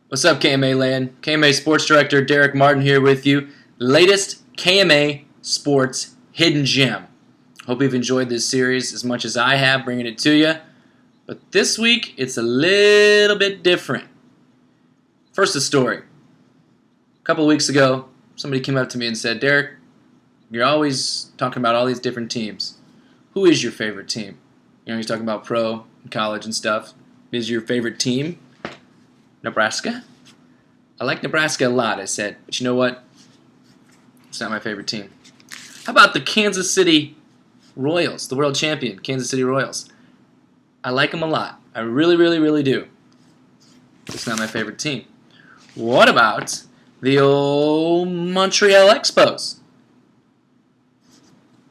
What's up, KMA land? KMA Sports Director Derek Martin here with you. Latest KMA Sports Hidden Gem. Hope you've enjoyed this series as much as I have bringing it to you. But this week, it's a little bit different. First, a story. A couple of weeks ago, somebody came up to me and said, Derek, you're always talking about all these different teams. Who is your favorite team? You know, he's talking about pro and college and stuff. Is your favorite team Nebraska? I like Nebraska a lot, I said. But you know what? It's not my favorite team. How about the Kansas City Royals, the world champion, Kansas City Royals? I like them a lot. I really, really, really do. It's not my favorite team. What about the old Montreal Expos?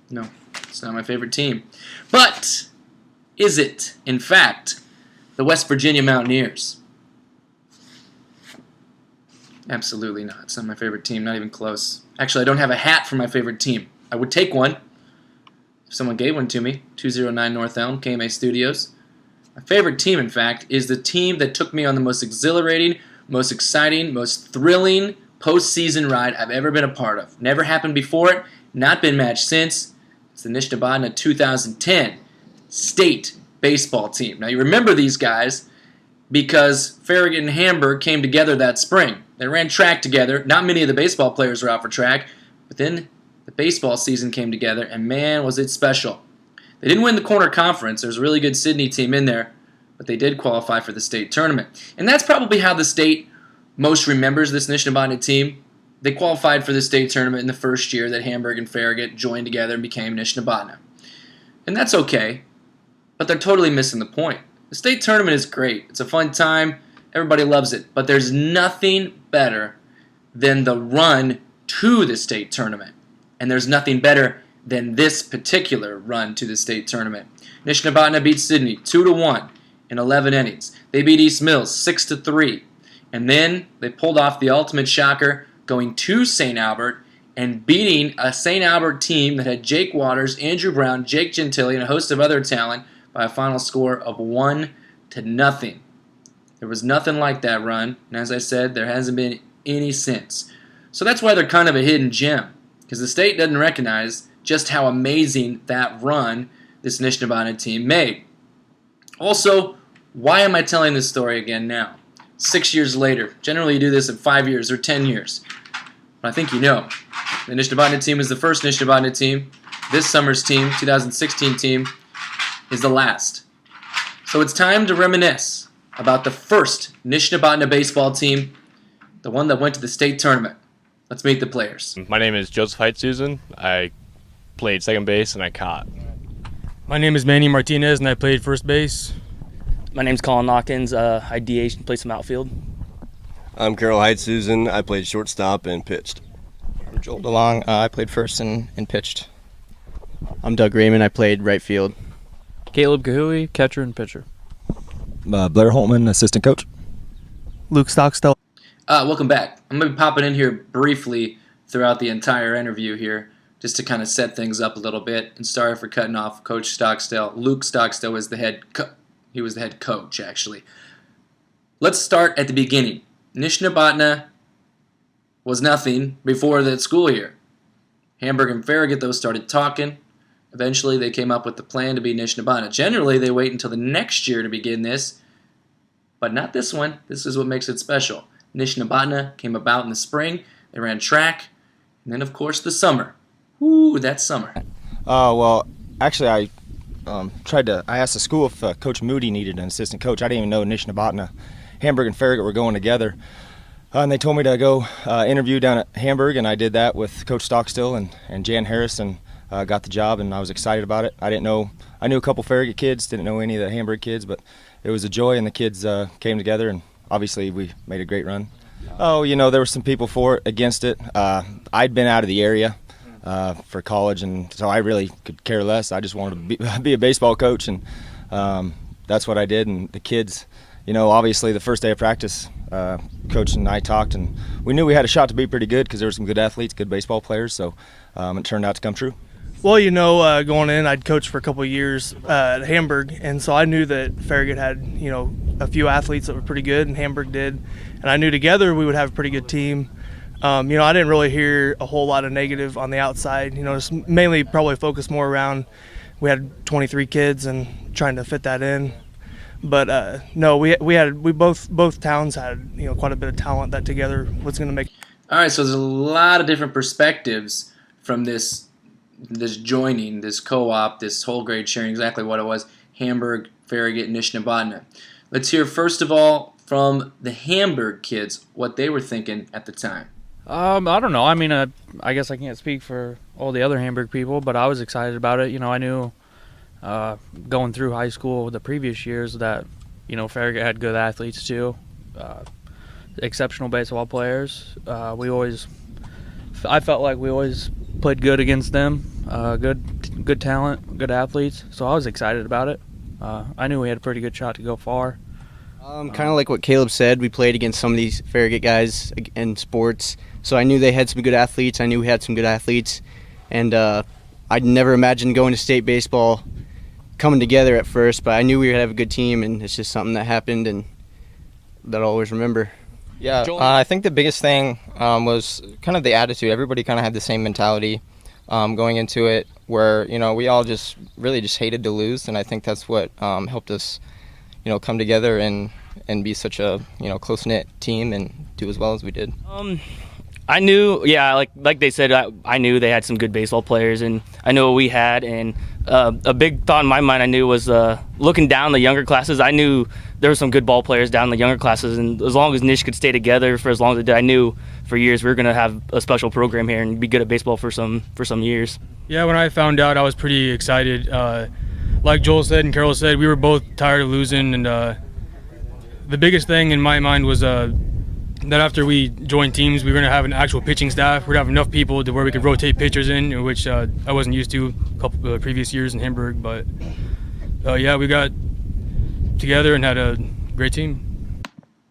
No, it's not my favorite team. But is it, in fact, the West Virginia Mountaineers? Absolutely not. It's not my favorite team, not even close. Actually, I don't have a hat for my favorite team. I would take one if someone gave one to me. 209 North Elm, KMA Studios. My favorite team, in fact, is the team that took me on the most exhilarating, most exciting, most thrilling postseason ride I've ever been a part of. Never happened before it, not been matched since. It's the Nishnabotna 2010 state baseball team. Now, you remember these guys because Farragut and Hamburg came together that spring. They ran track together. Not many of the baseball players were out for track, but then the baseball season came together, and man, was it special. They didn't win the corner conference. There's a really good Sydney team in there, but they did qualify for the state tournament. And that's probably how the state most remembers this Nishnabotna team. They qualified for the state tournament in the first year that Hamburg and Farragut joined together and became Nishnabotna. And that's okay, but they're totally missing the point. The state tournament is great. It's a fun time. Everybody loves it. But there's nothing better than the run to the state tournament. And there's nothing better than this particular run to the state tournament. Nishnabotna beat Sydney 2-1 in 11 innings. They beat East Mills 6-3. And then they pulled off the ultimate shocker, going to St. Albert and beating a St. Albert team that had Jake Waters, Andrew Brown, Jake Gentile, and a host of other talent by a final score of 1-0. There was nothing like that run, and as I said, there hasn't been any since. So that's why they're kind of a hidden gem, because the state doesn't recognize just how amazing that run this Nishnabotna team made. Also, why am I telling this story again now? 6 years later. Generally you do this in 5 years or 10 years. But I think you know. The Nishnabotna team is the first Nishnabotna team. This summer's team, 2016 team, is the last. So it's time to reminisce about the first Nishnabotna baseball team, the one that went to the state tournament. Let's meet the players. My name is Joseph Heitzusen. I played second base and I caught. My name is Manny Martinez and I played first base. My name's Colin Hawkins. I DH and played some outfield. I'm Carol Heitzusen. I played shortstop and pitched. I'm Joel DeLong. I played first and pitched. I'm Doug Raymond. I played right field. Caleb Cahui, catcher and pitcher. Blair Holtman, assistant coach. Luke Stockstill. Welcome back. I'm going to be popping in here briefly throughout the entire interview here just to kind of set things up a little bit. And sorry for cutting off Coach Stockstill. Luke Stockstill was the head he was the head coach, actually. Let's start at the beginning. Nishnabotna was nothing before the school year. Hamburg and Farragut, though, started talking. Eventually, they came up with the plan to be Nishnabotna. Generally, they wait until the next year to begin this, but not this one. This is what makes it special. Nishnabotna came about in the spring. They ran track, and then, of course, the summer. Ooh, that summer. Well, actually, I asked the school if Coach Moody needed an assistant coach. I didn't even know Nishnabotna, Hamburg, and Farragut were going together. And they told me to go interview down at Hamburg, and I did that with Coach Stockstill and Jan Harris, and got the job, and I was excited about it. I knew a couple Farragut kids, didn't know any of the Hamburg kids, but it was a joy, and the kids came together, and obviously we made a great run. Oh, there were some people for it, against it. I'd been out of the area for college, and so I really could care less. I just wanted to be a baseball coach, and that's what I did. And the kids, obviously the first day of practice, Coach and I talked, and we knew we had a shot to be pretty good because there were some good athletes, good baseball players, so it turned out to come true. Well, going in, I'd coached for a couple of years at Hamburg, and so I knew that Farragut had, a few athletes that were pretty good, and Hamburg did. And I knew together we would have a pretty good team. I didn't really hear a whole lot of negative on the outside. Just mainly probably focused more around we had 23 kids and trying to fit that in. But no, both towns had quite a bit of talent that together was going to make. All right, so there's a lot of different perspectives from this joining, this co-op, this whole grade sharing, exactly what it was. Hamburg, Farragut, Nishnabotna. Let's hear first of all from the Hamburg kids what they were thinking at the time. I don't know. I mean, I guess I can't speak for all the other Hamburg people, but I was excited about it. I knew going through high school the previous years that, Farragut had good athletes too, exceptional baseball players. I felt like we always played good against them, good talent, good athletes. So I was excited about it. I knew we had a pretty good shot to go far. Kind of like what Caleb said, we played against some of these Farragut guys in sports, so I knew they had some good athletes. I knew we had some good athletes, and I'd never imagined going to state baseball coming together at first, but I knew we would have a good team, and it's just something that happened and that I'll always remember. Yeah, I think the biggest thing was kind of the attitude. Everybody kind of had the same mentality going into it, where we all just really just hated to lose, and I think that's what helped us come together and be such a close-knit team and do as well as we did. I knew, like they said, I knew they had some good baseball players, and I knew what we had. And a big thought in my mind I knew was looking down the younger classes. I knew there were some good ball players down in the younger classes, and as long as Nish could stay together for as long as it did, I knew for years we were going to have a special program here and be good at baseball for some years. Yeah, when I found out, I was pretty excited. Like Joel said and Carol said, we were both tired of losing, and the biggest thing in my mind was that after we joined teams, we were going to have an actual pitching staff. We're going to have enough people to where we could rotate pitchers in, which I wasn't used to a couple of previous years in Hamburg. But yeah, we got together and had a great team.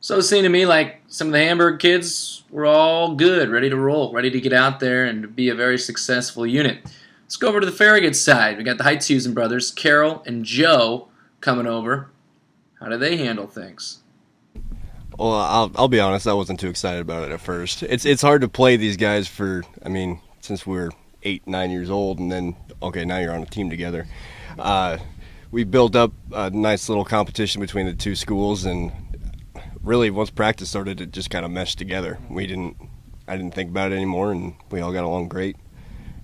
So it seemed to me like some of the Hamburg kids were all good, ready to roll, ready to get out there and be a very successful unit. Let's go over to the Farragut side. We got the Heithusen brothers, Carol and Joe, coming over. How do they handle things? Well, I'll be honest, I wasn't too excited about it at first. It's hard to play these guys since we're 8, 9 years old, and then, okay, now you're on a team together. We built up a nice little competition between the two schools, and really once practice started, it just kind of meshed together. I didn't think about it anymore, and we all got along great.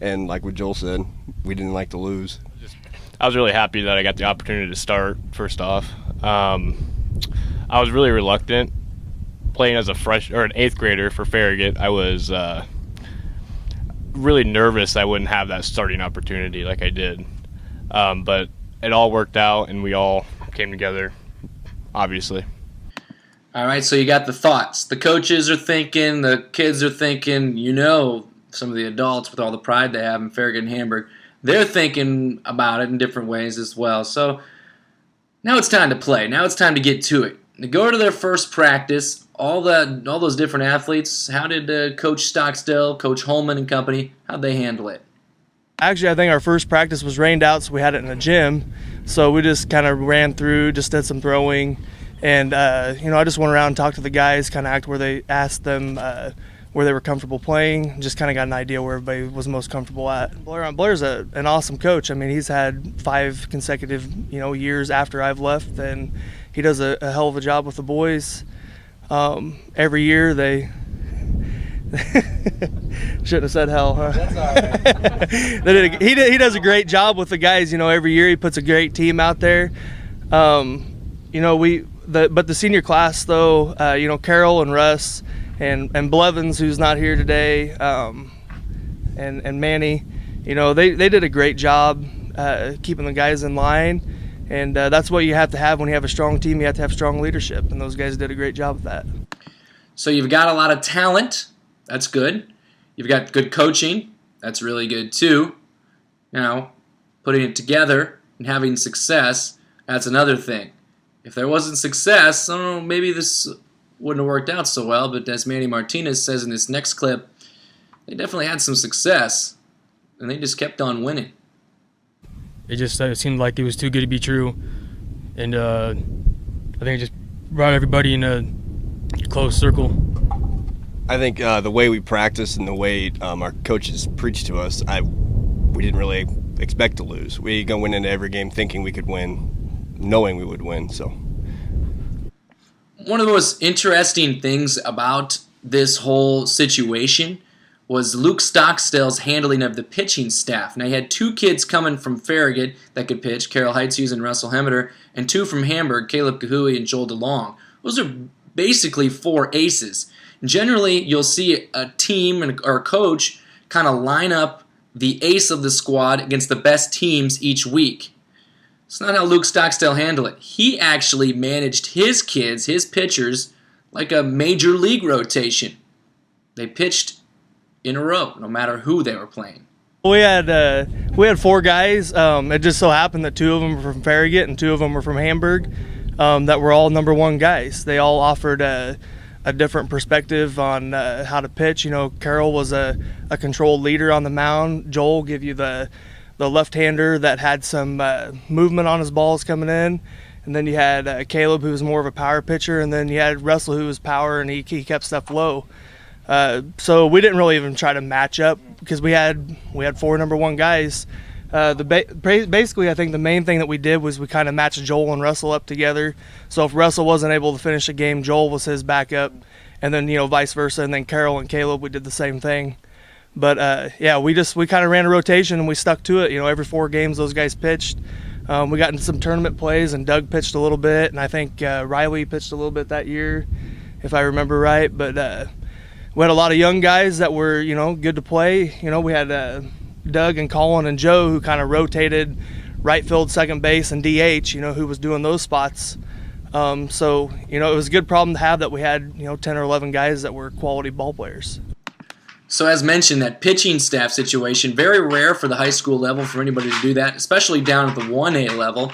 And like what Joel said, we didn't like to lose. I was really happy that I got the opportunity to start, first off. I was really reluctant playing as an 8th grader for Farragut. I was really nervous I wouldn't have that starting opportunity like I did. But it all worked out, and we all came together, obviously. All right, so you got the thoughts. The coaches are thinking, the kids are thinking, some of the adults with all the pride they have in Farragut and Hamburg, they're thinking about it in different ways as well. So now it's time to play. Now it's time to get to it. To go to their first practice, all those different athletes, how did Coach Stockstill, Coach Holman and company, how'd they handle it? Actually, I think our first practice was rained out, so we had it in the gym. So we just kind of ran through, just did some throwing. And, I just went around and talked to the guys, kind of asked them where they were comfortable playing, just kind of got an idea where everybody was most comfortable at. Blair's an awesome coach. I mean, he's had 5 consecutive, years after I've left, and he does a hell of a job with the boys. Every year they shouldn't have said hell, huh? That's all right. He does a great job with the guys. Every year he puts a great team out there. But the senior class though, Carol and Russ and Blevins, who's not here today, and Manny, they did a great job keeping the guys in line. And that's what you have to have when you have a strong team. You have to have strong leadership, and those guys did a great job of that. So you've got a lot of talent. That's good. You've got good coaching. That's really good too. Now, putting it together and having success, that's another thing. If there wasn't success, I don't know, maybe this wouldn't have worked out so well, but as Manny Martinez says in this next clip, they definitely had some success, and they just kept on winning. It seemed like it was too good to be true, and I think it just brought everybody in a close circle. I think the way we practice and the way our coaches preach to us, we didn't really expect to lose. We went into every game thinking we could win, knowing we would win. So, one of the most interesting things about this whole situation was Luke Stockstill's handling of the pitching staff. Now, he had 2 kids coming from Farragut that could pitch, Carroll Heights and Russell Hemmeter, and 2 from Hamburg, Caleb Kahui and Joel DeLong. Those are basically 4 aces. Generally, you'll see a team or a coach kind of line up the ace of the squad against the best teams each week. It's not how Luke Stockstill handled it. He actually managed his kids, his pitchers, like a major league rotation. They pitched in a row, no matter who they were playing. We had 4 guys. It just so happened that 2 of them were from Farragut and 2 of them were from Hamburg. That were all number 1 guys. They all offered a different perspective on how to pitch. You know, Carroll was a controlled leader on the mound. Joel give you the left-hander that had some movement on his balls coming in. And then you had Caleb, who was more of a power pitcher. And then you had Russell, who was power, and he kept stuff low. So we didn't really even try to match up because we had 4 number 1 guys. Basically, I think the main thing that we did was we kind of matched Joel and Russell up together. So if Russell wasn't able to finish a game, Joel was his backup, and then vice versa. And then Carroll and Caleb, we did the same thing. But we kind of ran a rotation and we stuck to it. Every 4 games those guys pitched. We got into some tournament plays, and Doug pitched a little bit, and I think Riley pitched a little bit that year, if I remember right. But we had a lot of young guys that were good to play. We had Doug and Colin and Joe, who kind of rotated right field, second base, and DH, who was doing those spots. So it was a good problem to have that we had 10 or 11 guys that were quality ball players. So as mentioned, that pitching staff situation, very rare for the high school level for anybody to do that, especially down at the 1A level.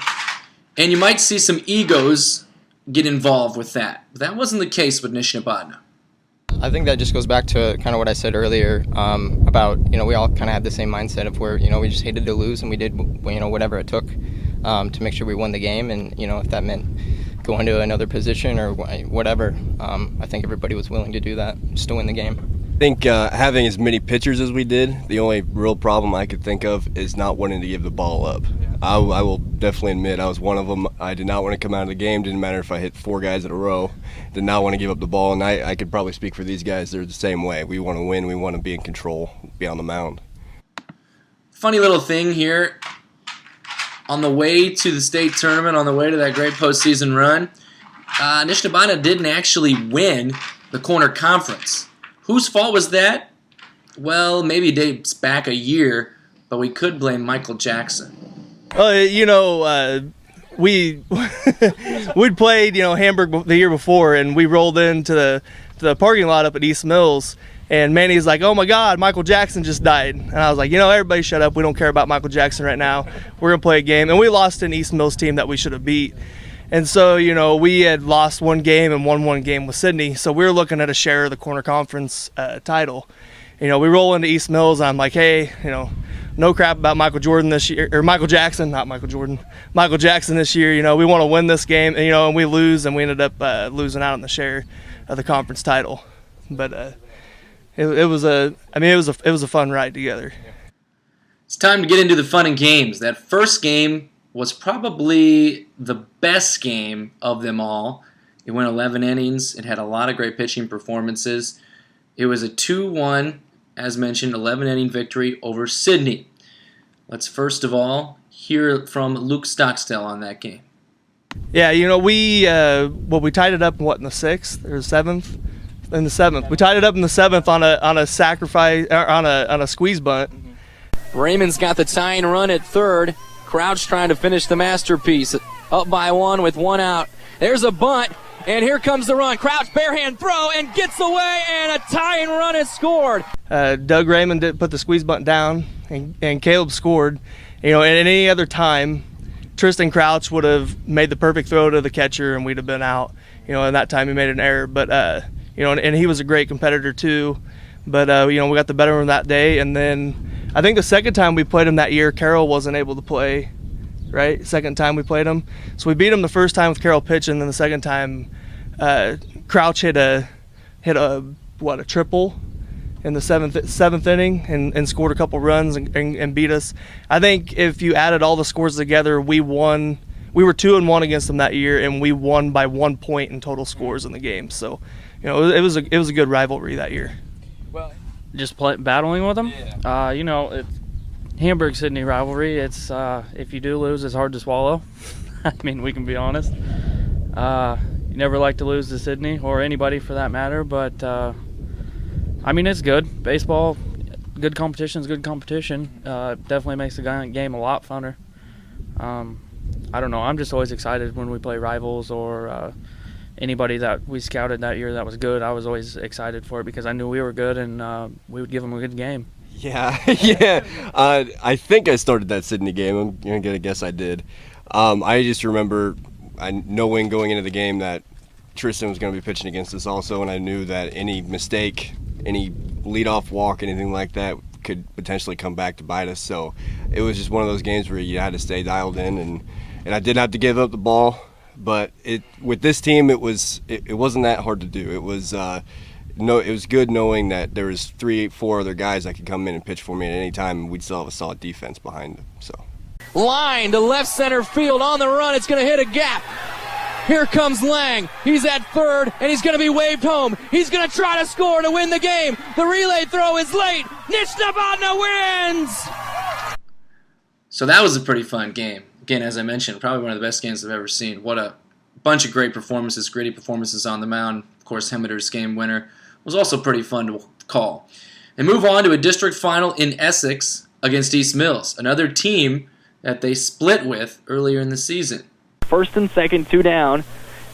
And you might see some egos get involved with that. But that wasn't the case with Nishnabotna. I think that just goes back to kind of what I said earlier about, we all kind of had the same mindset of where, we just hated to lose, and we did, whatever it took to make sure we won the game. And, if that meant going to another position or whatever, I think everybody was willing to do that just to win the game. I think having as many pitchers as we did, the only real problem I could think of is not wanting to give the ball up. I will definitely admit I was one of them. I did not want to come out of the game. Didn't matter if I hit 4 guys in a row. Did not want to give up the ball, and I could probably speak for these guys. They're the same way. We want to win. We want to be in control, be on the mound. Funny little thing here. On the way to the state tournament, on the way to that great postseason run, Nishnabotna didn't actually win the corner conference. Whose fault was that? Well, maybe it dates back a year, but we could blame Michael Jackson. We'd played, Hamburg the year before, and we rolled into the parking lot up at East Mills, and Manny's like, "Oh my God, Michael Jackson just died." And I was like, everybody shut up. We don't care about Michael Jackson right now. We're going to play a game. And we lost an East Mills team that we should have beat. And so, we had lost 1 game and won 1 game with Sydney. So we were looking at a share of the corner conference title. We roll into East Mills, and I'm like, hey, no crap about Michael Jordan this year, or Michael Jackson, not Michael Jordan, Michael Jackson this year. We want to win this game, and, and we lose, and we ended up losing out on the share of the conference title. But it was a fun ride together. It's time to get into the fun and games. That first game was probably the best game of them all. It went 11 innings. It had a lot of great pitching performances. It was a 2-1, as mentioned, 11-inning victory over Sydney. Let's first of all hear from Luke Stockstill on that game. Yeah, we tied it up in the 6th or 7th? In the 7th. We tied it up in the 7th on a sacrifice, on a squeeze bunt. Raymond's got the tying run at third. Crouch trying to finish the masterpiece. Up by 1 with 1 out. There's a bunt, and here comes the run. Crouch barehand throw and gets away, and a tying run is scored. Doug Raymond did put the squeeze bunt down, and Caleb scored. At any other time, Tristan Crouch would have made the perfect throw to the catcher, and we'd have been out. And that time he made an error. But, and he was a great competitor too. But, we got the better of him that day. And then I think the second time we played him that year, Carroll wasn't able to play, right? Second time we played him. So we beat him the first time with Carroll pitching, and then the second time Crouch hit a triple in the seventh inning and scored a couple runs and beat us. I think if you added all the scores together, we won. We were 2-1 against them that year, and we won by 1 point in total scores in the game. So, it was a good rivalry that year. Well, just battling with them. Yeah. It's Hamburg-Sydney rivalry. It's if you do lose, it's hard to swallow. I mean, we can be honest. You never like to lose to Sydney or anybody for that matter, but it's good. Baseball, good competition is good competition. Definitely makes the game a lot funner. I don't know. I'm just always excited when we play rivals or anybody that we scouted that year that was good. I was always excited for it because I knew we were good and we would give them a good game. Yeah, yeah. I think I started that Sydney game. I'm going to guess I did. I just remember knowing going into the game that Tristan was going to be pitching against us also, and I knew that any mistake, any leadoff walk, anything like that could potentially come back to bite us. So it was just one of those games where you had to stay dialed in, and I didn't have to give up the ball. But with this team, it wasn't that hard to do. It was it was good knowing that there was 3-4 other guys that could come in and pitch for me at any time, and we'd still have a solid defense behind them. So. Line to left center field on the run. It's going to hit a gap. Here comes Lang. He's at third, and he's going to be waved home. He's going to try to score to win the game. The relay throw is late. Nishnabotna wins! So that was a pretty fun game. Again, as I mentioned, probably one of the best games I've ever seen. What a bunch of great performances, gritty performances on the mound. Of course, Hemmeter's game winner was also pretty fun to call. They move on to a district final in Essex against East Mills, another team that they split with earlier in the season. First and second, 2 down,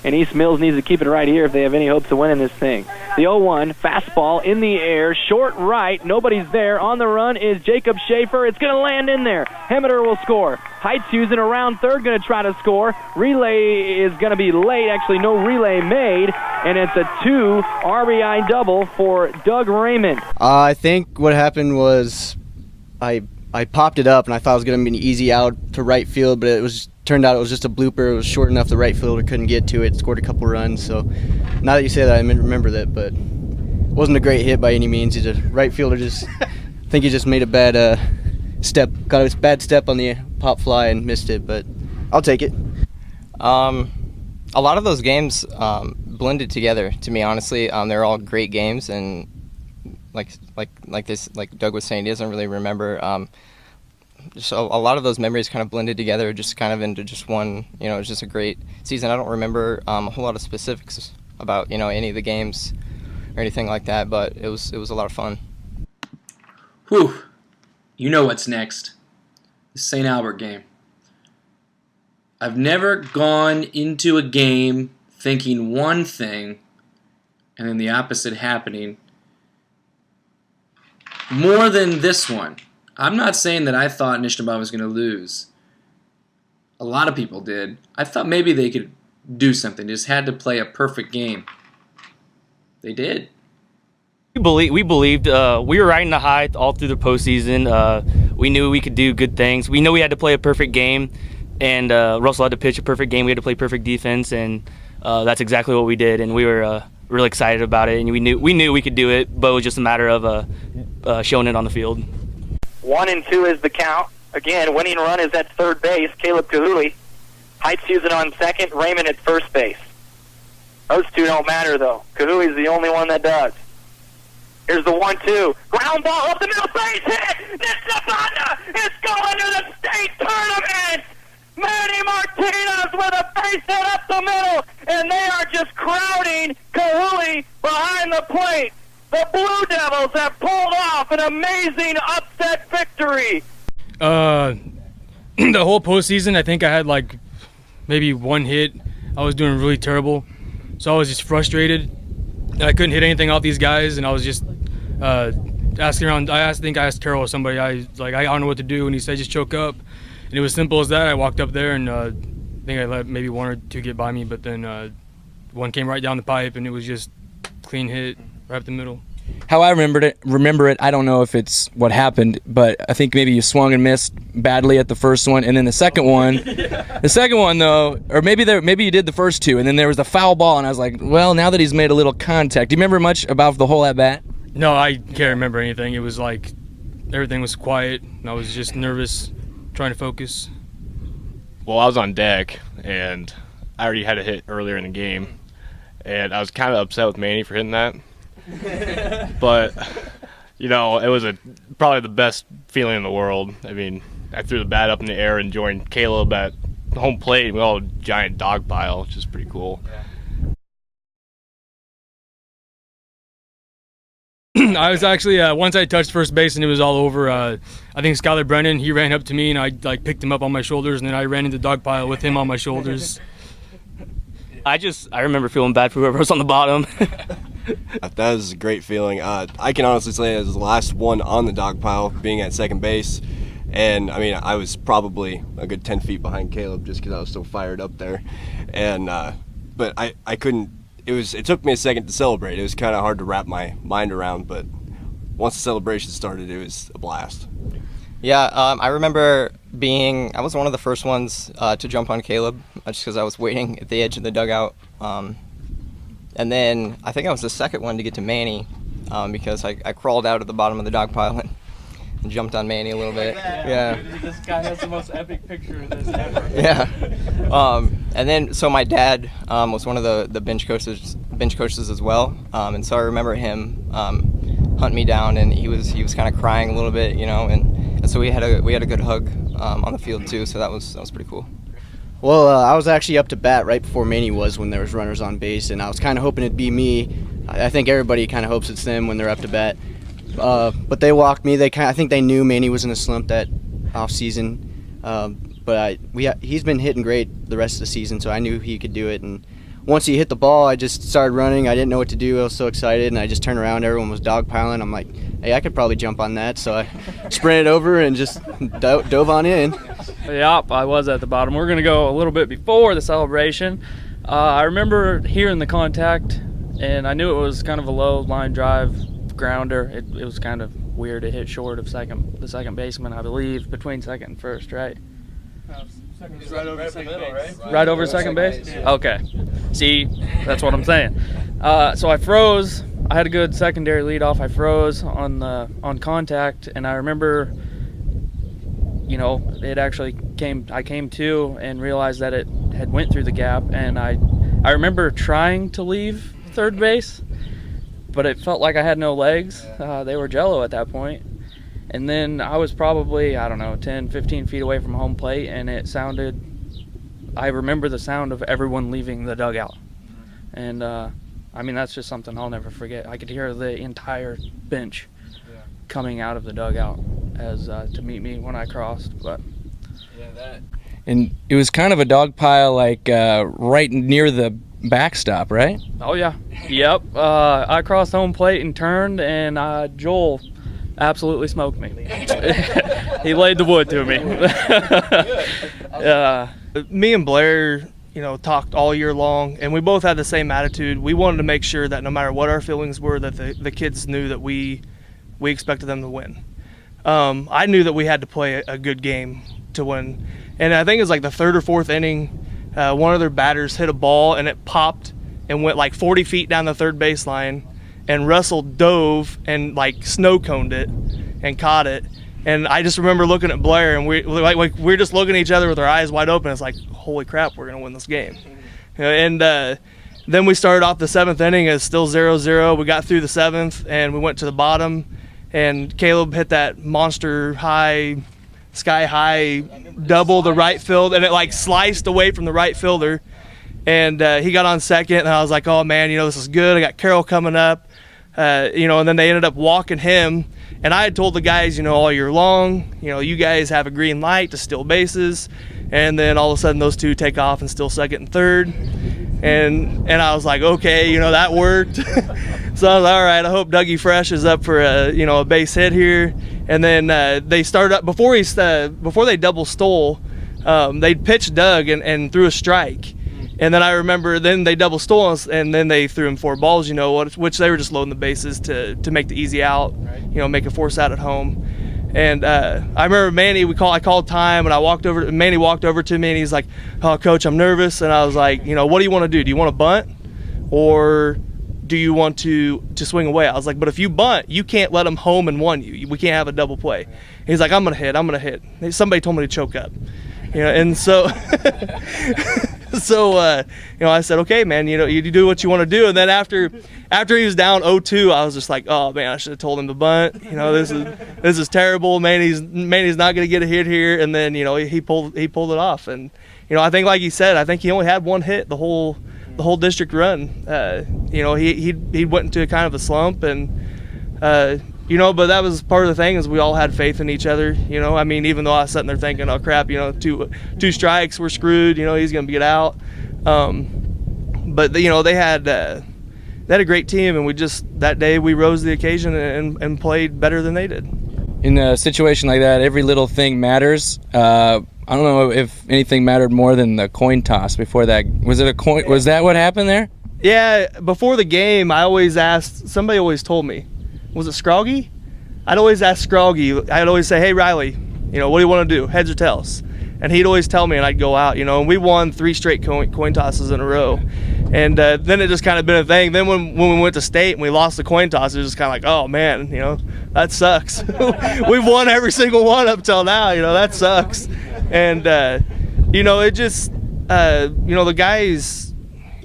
and East Mills needs to keep it right here if they have any hopes of winning this thing. The 0-1, fastball in the air, short right, nobody's there. On the run is Jacob Schaefer. It's going to land in there. Hemmeter will score. Heithusen around third, going to try to score. Relay is going to be late. Actually, no relay made, and it's a 2 RBI double for Doug Raymond. I think what happened was I popped it up, and I thought it was going to be an easy out to right field, but turned out it was just a blooper. It was short enough the right fielder couldn't get to it, scored a couple runs. So now that you say that, I remember that, but it wasn't a great hit by any means. He's a right fielder, I think he just made a bad step, got a bad step on the pop fly and missed it, but I'll take it. A lot of those games blended together, to me, honestly. They're all great games, and like Doug was saying, he doesn't really remember. So a lot of those memories kind of blended together, just kind of into just one. It was just a great season. I don't remember a whole lot of specifics about any of the games or anything like that, but it was a lot of fun. Whew. You know what's next. The St. Albert game. I've never gone into a game thinking one thing and then the opposite happening more than this one. I'm not saying that I thought Nishnabotna was going to lose. A lot of people did. I thought maybe they could do something. Just had to play a perfect game. They did. We believed. We were riding the high all through the postseason. We knew we could do good things. We knew we had to play a perfect game, and Russell had to pitch a perfect game. We had to play perfect defense, and that's exactly what we did. And we were really excited about it. And we knew we could do it, but it was just a matter of showing it on the field. 1-2 is the count. Again, winning run is at third base. Caleb Kahuli. Heithusen on second. Raymond at first base. Those two don't matter, though. Kahuli's the only one that does. Here's the 1-2. Ground ball up the middle, base hit! Nishnabotna is going to the state tournament! Manny Martinez with a base hit up the middle, and they are just crowding Kahuli behind the plate. The Blue Devils have pulled off an amazing upset victory. The whole postseason, I think I had maybe one hit. I was doing really terrible, so I was just frustrated. I couldn't hit anything off these guys, and I was just asking around. I think I asked Carroll or somebody. I don't know what to do, and he said just choke up. And it was simple as that. I walked up there, and I think I let maybe one or two get by me, but then one came right down the pipe, and it was just clean hit right up the middle. how I remember it, I don't know if it's what happened, but I think maybe you swung and missed badly at the first one, and then the second one though, or maybe you did the first two, and then there was a foul ball, and I was like, well, now that he's made a little contact, do you remember much about the whole at bat? No, I can't remember anything. It was like everything was quiet, and I was just nervous, trying to focus. Well, I was on deck, and I already had a hit earlier in the game, and I was kind of upset with Manny for hitting that. But, it was probably the best feeling in the world. I mean, I threw the bat up in the air and joined Caleb at home plate, and we all had a giant dog pile, which is pretty cool. I was actually, once I touched first base and it was all over, I think Skylar Brennan, he ran up to me and I picked him up on my shoulders, and then I ran into the dog pile with him on my shoulders. I remember feeling bad for whoever was on the bottom. That was a great feeling. I can honestly say it was the last one on the dog pile, being at second base. And, I mean, I was probably a good 10 feet behind Caleb just because I was so fired up there. And but I couldn't – it took me a second to celebrate. It was kind of hard to wrap my mind around, but once the celebration started, it was a blast. Yeah, I remember I was one of the first ones to jump on Caleb just because I was waiting at the edge of the dugout. And then I think I was the second one to get to Manny because I crawled out at the bottom of the dog pile and jumped on Manny a little bit. Yeah. This guy has the most epic picture of this ever. Yeah. And then so my dad was one of the bench coaches as well. And so I remember him hunt me down, and he was kind of crying a little bit, and so we had a good hug on the field too. So that was pretty cool. Well, I was actually up to bat right before Manny was when there was runners on base, and I was kind of hoping it'd be me. I think everybody kind of hopes it's them when they're up to bat. But they walked me. I think they knew Manny was in a slump that off season. But he's been hitting great the rest of the season, so I knew he could do it. And once he hit the ball, I just started running. I didn't know what to do. I was so excited, and I just turned around. Everyone was dogpiling. I'm like, hey, I could probably jump on that. So I sprinted over and just dove on in. Yep, I was at the bottom. We're going to go a little bit before the celebration. I remember hearing the contact, and I knew it was kind of a low line drive grounder. It was kind of weird. It hit short of the second baseman, I believe, between second and first, right? Right over second base. Right over second base? Okay. See, that's what I'm saying. So I froze. I had a good secondary leadoff. I froze on contact, and I remember, it actually I came to and realized that it had went through the gap, and I remember trying to leave third base, but it felt like I had no legs. They were jello at that point. And then I was probably, 10, 15 feet away from home plate, and I remember the sound of everyone leaving the dugout. And, that's just something I'll never forget. I could hear the entire bench coming out of the dugout to meet me when I crossed. But And it was kind of a dog pile, right near the backstop, right? Oh, yeah. Yep. I crossed home plate and turned, and Joel absolutely smoked me. He laid the wood to me. Me and Blair, talked all year long, and we both had the same attitude. We wanted to make sure that no matter what our feelings were, that the kids knew that we expected them to win. I knew that we had to play a good game to win. And I think it was like the third or fourth inning, one of their batters hit a ball, and it popped and went like 40 feet down the third baseline. And Russell dove and snow coned it and caught it. And I just remember looking at Blair, and we're just looking at each other with our eyes wide open. It's like, holy crap, we're gonna win this game. And then we started off the seventh inning as still 0-0. We got through the seventh, and we went to the bottom, and Caleb hit that monster high, sky high double to right field, and it sliced away from the right fielder. And he got on second, and I was like, oh man, this is good. I got Carroll coming up. And then they ended up walking him, and I had told the guys, all year long, you guys have a green light to steal bases, and then all of a sudden those two take off and steal second and third, and I was like, okay, that worked. So I was like, all right, I hope Dougie Fresh is up for a base hit here. And then they started up before they double stole. They pitched Doug and threw a strike. And then I remember then they double stole us, and then they threw him 4 balls, which they were just loading the bases to make the easy out, make a force out at home. And I remember Manny, I called time, and Manny walked over to me, and he's like, "Oh, Coach, I'm nervous." And I was like, "What do you want to do? Do you want to bunt, or do you want to swing away?" I was like, "But if you bunt, you can't let them home and one you. We can't have a double play." He's like, I'm gonna hit. Somebody told me to choke up, and so I said, "Okay, man, you do what you want to do." And then after he was down 0-2, I was just like, "Oh man, I should have told him to bunt. This is terrible. Manny's not gonna get a hit here." And then he pulled it off. And I think, like he said, I think he only had 1 hit the whole district run. He went into kind of a slump, and but that was part of the thing, is we all had faith in each other. Even though I was sitting there thinking, "Oh crap, 2 strikes, we're screwed. He's gonna get out." But they had a great team, and that day we rose to the occasion and played better than they did. In a situation like that, every little thing matters. I don't know if anything mattered more than the coin toss before that. Was it a coin? Was that what happened there? Yeah, before the game, somebody always told me, was it Scroggy? I'd always ask Scroggy. I'd always say, "Hey, Riley, what do you want to do, heads or tails?" And he'd always tell me, and I'd go out, and we won 3 straight coin tosses in a row. And then it just kind of been a thing. Then when we went to state and we lost the coin toss, it was just kind of like, "Oh man, that sucks." We've won every single one up till now, that sucks. And it just the guys,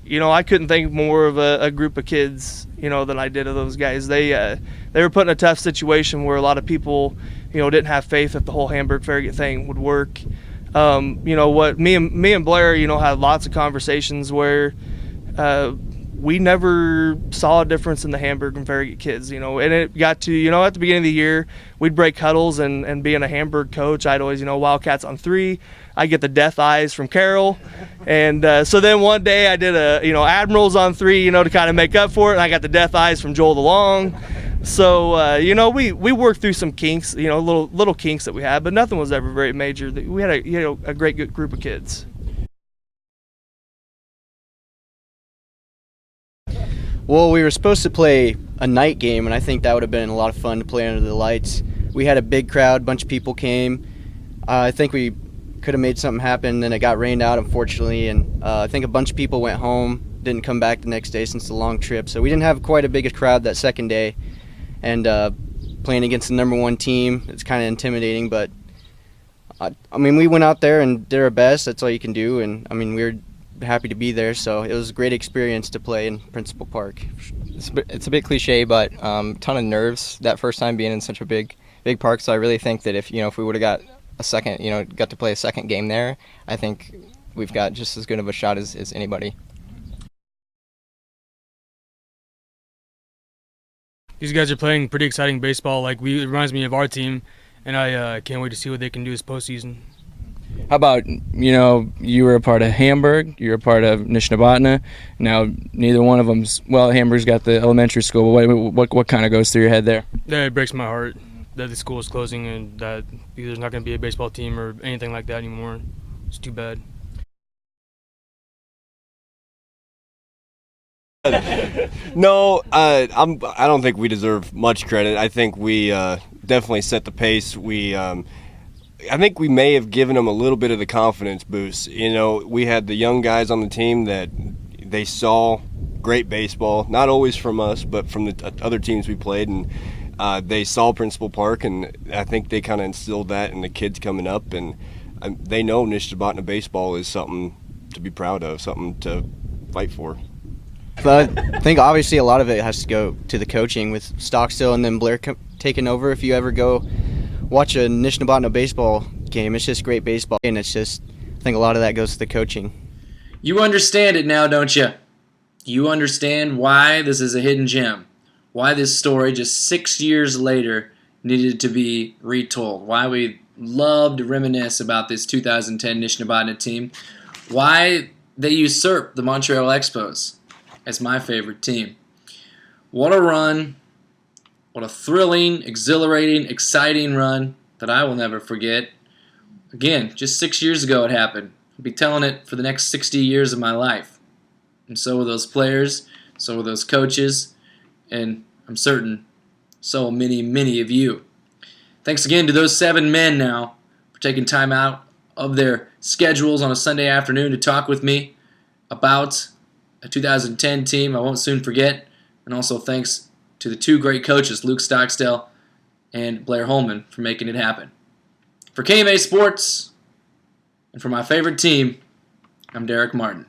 I couldn't think more of a group of kids than I did of those guys. They were put in a tough situation where a lot of people didn't have faith that the whole Hamburg-Farragut thing would work. What me and Blair had lots of conversations where we never saw a difference in the Hamburg and Farragut kids, and it got to, at the beginning of the year, we'd break huddles, and being a Hamburg coach, I'd always, Wildcats on 3. I get the death eyes from Carol. And so then one day I did Admirals on 3, to kind of make up for it, and I got the death eyes from Joel DeLong. So, we worked through some kinks, little kinks that we had, but nothing was ever very major. We had a great group of kids. Well, we were supposed to play a night game, and I think that would have been a lot of fun to play under the lights. We had a big crowd, a bunch of people came. I think we could have made something happen, then it got rained out, unfortunately, and I think a bunch of people went home, didn't come back the next day since the long trip. So we didn't have quite a big crowd that second day, and playing against the #1 team, it's kind of intimidating, but we went out there and did our best. That's all you can do, and we were happy to be there, so it was a great experience to play in Principal Park. It's a bit cliche, but ton of nerves that first time being in such a big park. So I really think that if we would have got a second, got to play a second game there, I think we've got just as good of a shot as anybody. These guys are playing pretty exciting baseball. It reminds me of our team, and I can't wait to see what they can do this postseason. How about, you were a part of Hamburg, you were a part of Nishnabotna. Now, neither one of them's, Hamburg's got the elementary school, but what kind of goes through your head there? Yeah, it breaks my heart that the school is closing and that there's not going to be a baseball team or anything like that anymore. It's too bad. No, I don't think we deserve much credit. I think we definitely set the pace. I think we may have given them a little bit of the confidence boost. We had the young guys on the team that they saw great baseball, not always from us, but from the other teams we played, and they saw Principal Park, and I think they kind of instilled that in the kids coming up, and they know Nishnabotna baseball is something to be proud of, something to fight for. But I think obviously a lot of it has to go to the coaching with Stockstill and then Blair taking over. If you ever go watch a Nishnabotna baseball game, it's just great baseball, and I think a lot of that goes to the coaching. You understand it now, don't you? You understand why this is a hidden gem, why this story just 6 years later needed to be retold, why we love to reminisce about this 2010 Nishnabotna team, why they usurped the Montreal Expos as my favorite team. What a run. What a thrilling, exhilarating, exciting run that I will never forget. Again, just 6 years ago it happened. I'll be telling it for the next 60 years of my life. And so will those players, so will those coaches, and I'm certain so will many, many of you. Thanks again to those 7 men now for taking time out of their schedules on a Sunday afternoon to talk with me about a 2010 team I won't soon forget. And also thanks to the 2 great coaches, Luke Stockstill and Blair Holman, for making it happen. For KMA Sports and for my favorite team, I'm Derek Martin.